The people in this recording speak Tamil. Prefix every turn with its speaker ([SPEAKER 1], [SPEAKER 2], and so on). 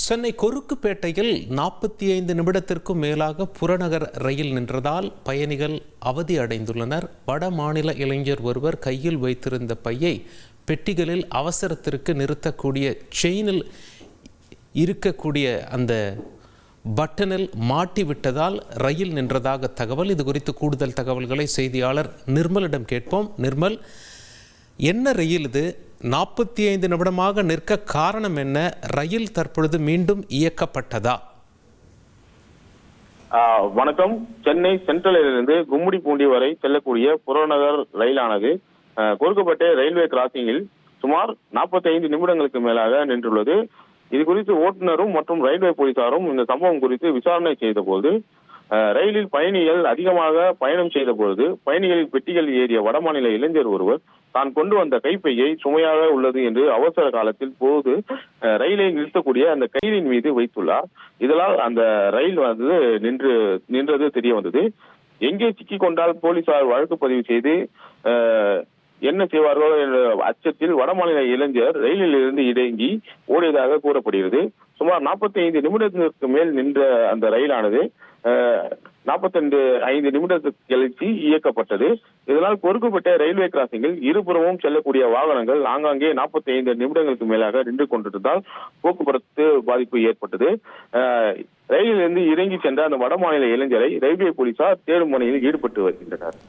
[SPEAKER 1] சென்னை கொருக்குப்பேட்டையில் 45 நிமிடத்திற்கும் மேலாக புறநகர் ரயில் நின்றதால் பயணிகள் அவதி அடைந்துள்ளனர். வட மாநில இளைஞர் ஒருவர் கையில் வைத்திருந்த பையை பெட்டிகளில் அவசரத்திற்கு நிறுத்தக்கூடிய செயினில் இருக்கக்கூடிய அந்த பட்டனில் மாட்டிவிட்டதால் ரயில் நின்றதாக தகவல். இது குறித்து கூடுதல் தகவல்களை செய்தியாளர் நிர்மலிடம் கேட்போம். நிர்மல், என்ன ரயில் இது? 45 நிமிடமாக நிற்க காரணம் என்ன? ரயில் தற்பொழுது மீண்டும் இயக்கப்பட்டதா?
[SPEAKER 2] வணக்கம். சென்னை சென்ட்ரலிலிருந்து கும்மிடிப்பூண்டி வரை செல்லக்கூடிய புறநகர் ரயிலானது கொருக்குப்பேட்டை ரயில்வே கிராசிங்கில் சுமார் 45 நிமிடங்களுக்கு மேலாக நின்றுள்ளது. இது குறித்து ஓட்டுநரும் மற்றும் ரயில்வே போலீசாரும் இந்த சம்பவம் குறித்து விசாரணை செய்த போது ரயிலில் பயணிகள் அதிகமாக பயணம் செய்த பொழுது பயணிகளின் பெட்டிகள் ஏறிய வடமாநில இளைஞர் ஒருவர் தான் கொண்டு வந்த கைப்பையை சுமையாக உள்ளது என்று அவசர காலத்தில் போது ரயிலை நிறுத்தக்கூடிய அந்த கயிறின் மீது வைத்துள்ளார். இதனால் அந்த ரயில் நின்றது தெரிய வந்தது. எங்கே சிக்கிக் கொண்டால் போலீசார் வழக்கு பதிவு செய்து என்ன செய்வார்களோ என்ற அச்சத்தில் வடமாநில இளைஞர் ரயிலில் இருந்து இறங்கி ஓடியதாக கூறப்படுகிறது. சுமார் 45 நிமிடத்திற்கு மேல் நின்ற அந்த ரயிலானது 45 நிமிடத்துக்கு கழித்து இயக்கப்பட்டது. இதனால் கொருக்குப்பேட்டை ரயில்வே கிராசிங்கில் இருபுறமும் செல்லக்கூடிய வாகனங்கள் ஆங்காங்கே 45 நிமிடங்களுக்கு மேலாக நின்று கொண்டிருந்ததால் போக்குவரத்து பாதிப்பு ஏற்பட்டது. ரயிலில் இருந்து இறங்கி சென்ற அந்த வடமாநில இளைஞரை ரயில்வே போலீசார் தேடும் பணியில் ஈடுபட்டு வருகின்றனர்.